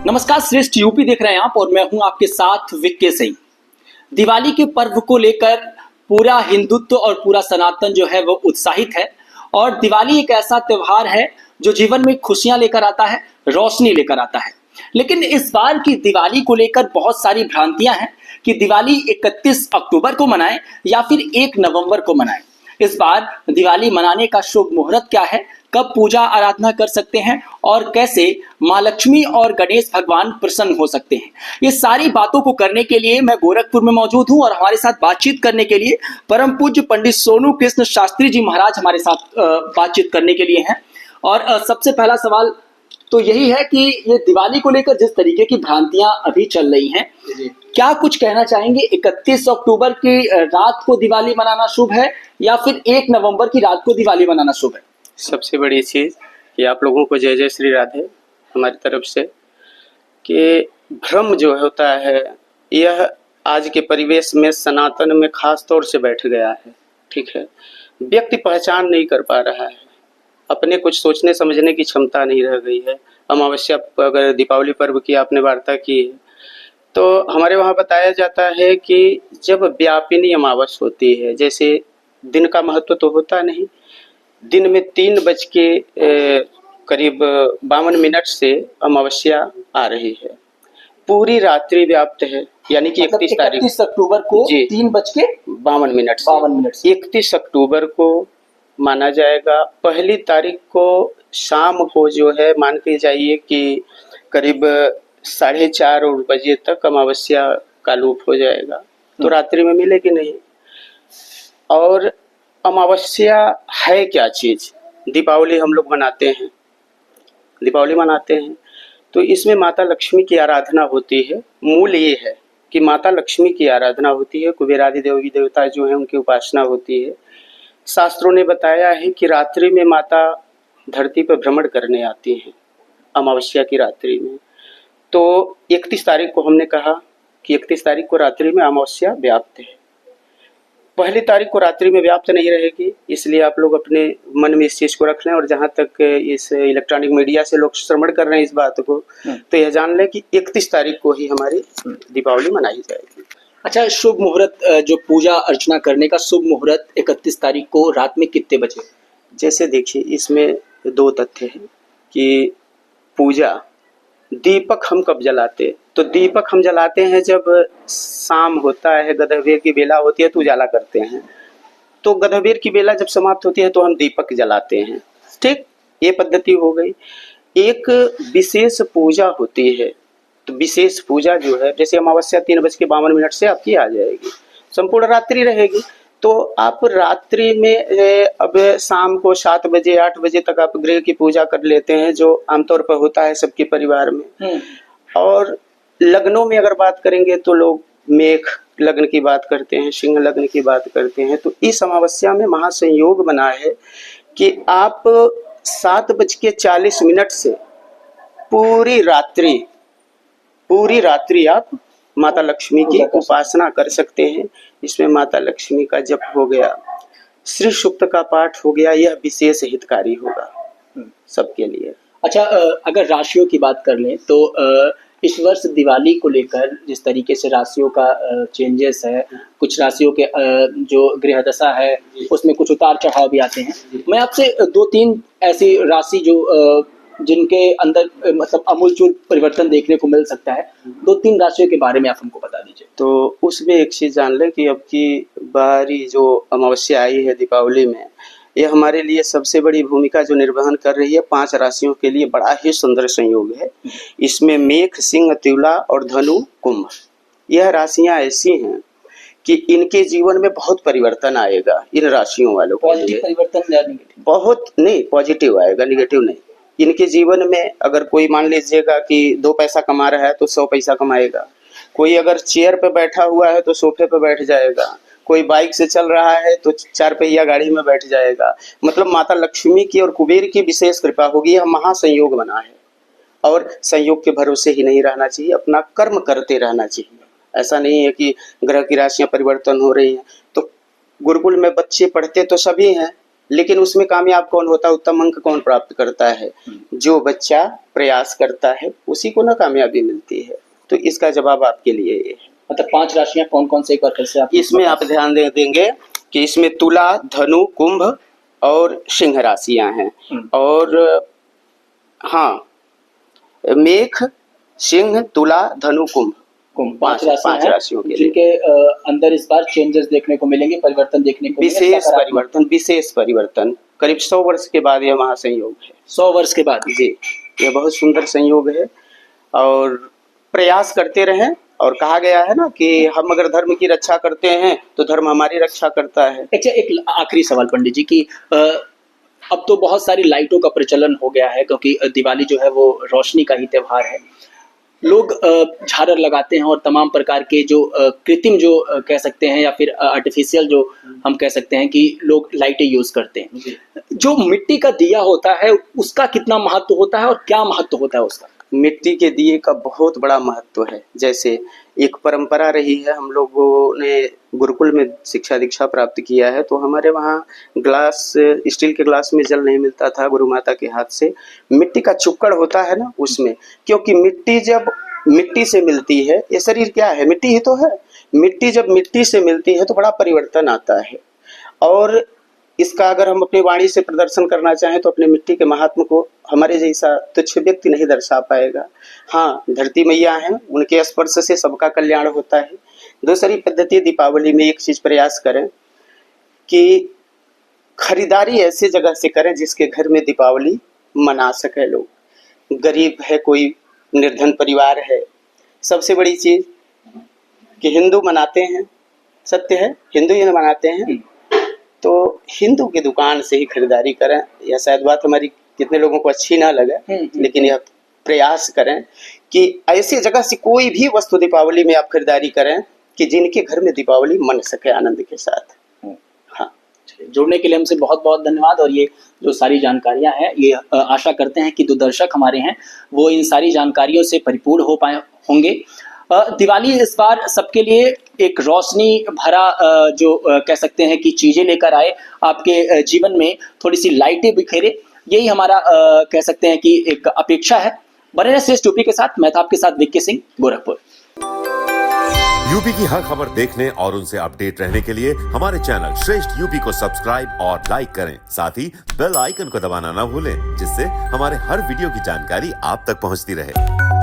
नमस्कार, श्रेष्ठ यूपी देख रहे हैं आप और मैं हूं आपके साथ विक्के सिंह। दिवाली के पर्व को लेकर पूरा हिंदुत्व और पूरा सनातन जो है वो उत्साहित है और दिवाली एक ऐसा त्योहार है जो जीवन में खुशियां लेकर आता है, रोशनी लेकर आता है। लेकिन इस बार की दिवाली को लेकर बहुत सारी भ्रांतियां हैं कि दिवाली 31 अक्टूबर को मनाएं या फिर 1 नवंबर को मनाएं। इस बार दिवाली मनाने का शुभ मुहूर्त क्या है, कब पूजा आराधना कर सकते हैं और कैसे माँ लक्ष्मी और गणेश भगवान प्रसन्न हो सकते हैं, ये सारी बातों को करने के लिए मैं गोरखपुर में मौजूद हूं और हमारे साथ बातचीत करने के लिए परम पूज्य पंडित सोनू कृष्ण शास्त्री जी महाराज हमारे साथ बातचीत करने के लिए हैं। और सबसे पहला सवाल तो यही है कि ये दिवाली को लेकर जिस तरीके की भ्रांतियां अभी चल रही हैं, क्या कुछ कहना चाहेंगे? 31 अक्टूबर की रात को दिवाली मनाना शुभ है या फिर 1 नवंबर की रात को दिवाली मनाना शुभ है? सबसे बड़ी चीज़ कि आप लोगों को जय जय श्री राधे हमारी तरफ से, कि भ्रम जो होता है यह आज के परिवेश में सनातन में खास तौर से बैठ गया है। ठीक है, व्यक्ति पहचान नहीं कर पा रहा है, अपने कुछ सोचने समझने की क्षमता नहीं रह गई है। अमावस्या, अगर दीपावली पर्व की आपने वार्ता की है तो हमारे वहाँ बताया जाता है कि जब व्यापिनी अमावस होती है, जैसे दिन का महत्व तो होता नहीं, दिन में 3 बज के करीब 52 मिनट से अमावस्या आ रही है, पूरी रात्रि व्याप्त है, यानी कि 31 अक्टूबर को 3 बज के 52 मिनट से 31 अक्टूबर को माना जाएगा। पहली तारीख को शाम को जो है मान के जाइए कि करीब 4:30 बजे तक अमावस्या का लोप हो जाएगा, तो रात्रि में मिलेगी नहीं। और अमावस्या है क्या चीज? दीपावली हम लोग मनाते हैं, तो इसमें माता लक्ष्मी की आराधना होती है। मूल ये है कि माता लक्ष्मी की आराधना होती है, कुबेरादि देवी देवता जो हैं उनकी उपासना होती है। शास्त्रों ने बताया है कि रात्रि में माता धरती पर भ्रमण करने आती हैं, अमावस्या की रात्रि में। तो 31 तारीख को हमने कहा कि 31 तारीख को रात्रि में अमावस्या व्याप्त है, पहली तारीख को रात्रि में व्याप्त नहीं रहेगी, इसलिए आप लोग अपने मन में इस चीज को रख लें। और जहां तक इस इलेक्ट्रॉनिक मीडिया से लोग श्रवण कर रहे हैं इस बात को, तो यह जान लें कि 31 तारीख को ही हमारी दीपावली मनाई जाएगी। अच्छा, शुभ मुहूर्त, जो पूजा अर्चना करने का शुभ मुहूर्त 31 तारीख को रात में कितने बजे? जैसे देखिए, इसमें 2 तथ्य हैं कि पूजा, दीपक हम कब जलाते? तो दीपक हम जलाते हैं जब शाम होता है, गधबेर की बेला होती है तो उजाला करते हैं। तो गधबेर की बेला जब समाप्त होती है तो हम दीपक जलाते हैं। ठीक, ये पद्धति हो गई। एक विशेष पूजा होती है, तो विशेष पूजा जो है, जैसे अमावस्या 3:52 से आपकी आ जाएगी, संपूर्ण रात्रि रहेगी। तो आप रात्रि में अब शाम को 7 बजे 8 बजे तक आप गृह की पूजा कर लेते हैं, जो आमतौर पर होता है सबके परिवार में। और लग्नों में अगर बात करेंगे तो लोग मेष लग्न की बात करते हैं, सिंह लग्न की बात करते हैं। तो इस अमावस्या में महासंयोग बना है कि आप 7:40 से पूरी रात्रि आप माता लक्ष्मी की उपासना कर सकते हैं। इसमें माता लक्ष्मी का जप हो गया, श्री सूक्त का पाठ हो गया, यह विशेष हितकारी होगा सबके लिए। अच्छा, अगर राशियों की बात कर लें तो इस वर्ष दिवाली को लेकर जिस तरीके से राशियों का चेंजेस है, कुछ राशियों के जो गृह दशा है उसमें कुछ उतार चढ़ाव भी आते हैं। मैं आपसे 2-3 ऐसी राशि जो जिनके अंदर मतलब अमूलचूल परिवर्तन देखने को मिल सकता है, 2-3 राशियों के बारे में आप हमको बता दीजिए। तो उसमें एक चीज जान लें कि अब की बारी जो अमावस्या आई है दीपावली में, यह हमारे लिए सबसे बड़ी भूमिका जो निर्वहन कर रही है। 5 राशियों के लिए बड़ा ही सुंदर संयोग है। इसमें मेष, सिंह, तुला और धनु, कुंभ, यह राशियां ऐसी हैं कि इनके जीवन में बहुत परिवर्तन आएगा। इन राशियों वालों को पॉजिटिव परिवर्तन, बहुत नहीं, पॉजिटिव आएगा, निगेटिव नहीं। इनके जीवन में अगर कोई मान लीजिएगा कि 2 पैसा कमा रहा है तो 100 पैसा कमाएगा, कोई अगर चेयर पे बैठा हुआ है तो सोफे पे बैठ जाएगा, कोई बाइक से चल रहा है तो 4 पहिया गाड़ी में बैठ जाएगा। मतलब माता लक्ष्मी की और कुबेर की विशेष कृपा होगी। यह महासंयोग बना है और संयोग के भरोसे ही नहीं रहना चाहिए, अपना कर्म करते रहना चाहिए। ऐसा नहीं है कि ग्रह की राशियां परिवर्तन हो रही हैं। तो गुरुकुल में बच्चे पढ़ते तो सभी हैं, लेकिन उसमें कामयाब कौन होता है, उत्तम अंक कौन प्राप्त करता है? जो बच्चा प्रयास करता है उसी को ना कामयाबी मिलती है। तो इसका जवाब आपके लिए ये है। मतलब 5 राशियां कौन कौन से एक बार फिर से आप इसमें आप ध्यान देंगे कि इसमें तुला, धनु, कुंभ और सिंह राशियां हैं। और हाँ, मेष, सिंह, तुला, धनु, कुंभ 5 राशियों के लिए, जिनके अंदर इस बार चेंजेस देखने को मिलेंगे, परिवर्तन देखने को मिलेंगे, विशेष परिवर्तन करीब 100 वर्ष के बाद यह महासंयोग है। 100 वर्ष के बाद जी, यह बहुत सुंदर संयोग है। और प्रयास करते रहें। और कहा गया है ना कि हम अगर धर्म की रक्षा करते हैं तो धर्म हमारी रक्षा करता है। अच्छा, एक आखिरी सवाल पंडित जी की अब तो बहुत सारी लाइटों का प्रचलन हो गया है, क्योंकि दिवाली जो है वो रोशनी का ही त्योहार है। लोग झालर लगाते हैं और तमाम प्रकार के जो कृत्रिम जो कह सकते हैं या फिर आर्टिफिशियल जो हम कह सकते हैं कि लोग लाइटें यूज करते हैं। जो मिट्टी का दिया होता है उसका कितना महत्व होता है और क्या महत्व होता है उसका? मिट्टी के दिए का बहुत बड़ा महत्व है। जैसे एक परंपरा रही है, हम लोगों ने गुरुकुल में शिक्षा दीक्षा प्राप्त किया है, तो हमारे वहाँ ग्लास, स्टील के ग्लास में जल नहीं मिलता था गुरु माता के हाथ से। मिट्टी का चुक्कड़ होता है ना उसमें, क्योंकि मिट्टी जब मिट्टी से मिलती है, ये शरीर क्या है, मिट्टी ही तो है। मिट्टी जब मिट्टी से मिलती है तो बड़ा परिवर्तन आता है। और इसका अगर हम अपनी वाणी से प्रदर्शन करना चाहें तो अपने मिट्टी के महात्म को हमारे जैसा तुच्छ व्यक्ति नहीं दर्शा पाएगा। हाँ, धरती मैया हैं, उनके स्पर्श से सबका कल्याण होता है। दूसरी पद्धति, दीपावली में एक चीज प्रयास करें कि खरीदारी ऐसी जगह से करें जिसके घर में दीपावली मना सके लोग। गरीब है, कोई निर्धन परिवार है। सबसे बड़ी चीज कि हिंदू मनाते हैं, सत्य है, हिंदू ही मनाते हैं, तो हिंदू की दुकान से ही खरीदारी करें। या शायद बात हमारी कितने लोगों को अच्छी ना लगे, लेकिन यह प्रयास करें कि ऐसी जगह से कोई भी वस्तु दीपावली में आप खरीदारी करें कि जिनके घर में दीपावली मन सके आनंद के साथ। हाँ, जुड़ने के लिए हमसे बहुत बहुत धन्यवाद। और ये जो सारी जानकारियां हैं, ये आशा करते हैं कि जो दर्शक हमारे हैं वो इन सारी जानकारियों से परिपूर्ण हो पाए होंगे। दिवाली इस बार सबके लिए एक रोशनी भरा जो कह सकते हैं कि चीजें लेकर आए, आपके जीवन में थोड़ी सी लाइटें बिखेरे, यही हमारा कह सकते हैं कि एक अपेक्षा है। बने रहिए श्रेष्ठ यूपी के साथ। मैं था आपके साथ विक्की सिंह, गोरखपुर। यूपी की हर खबर देखने और उनसे अपडेट रहने के लिए हमारे चैनल श्रेष्ठ यूपी को सब्सक्राइब और लाइक करें। साथ ही बेल आइकन को दबाना ना भूलें, जिससे हमारे हर वीडियो की जानकारी आप तक पहुंचती रहे।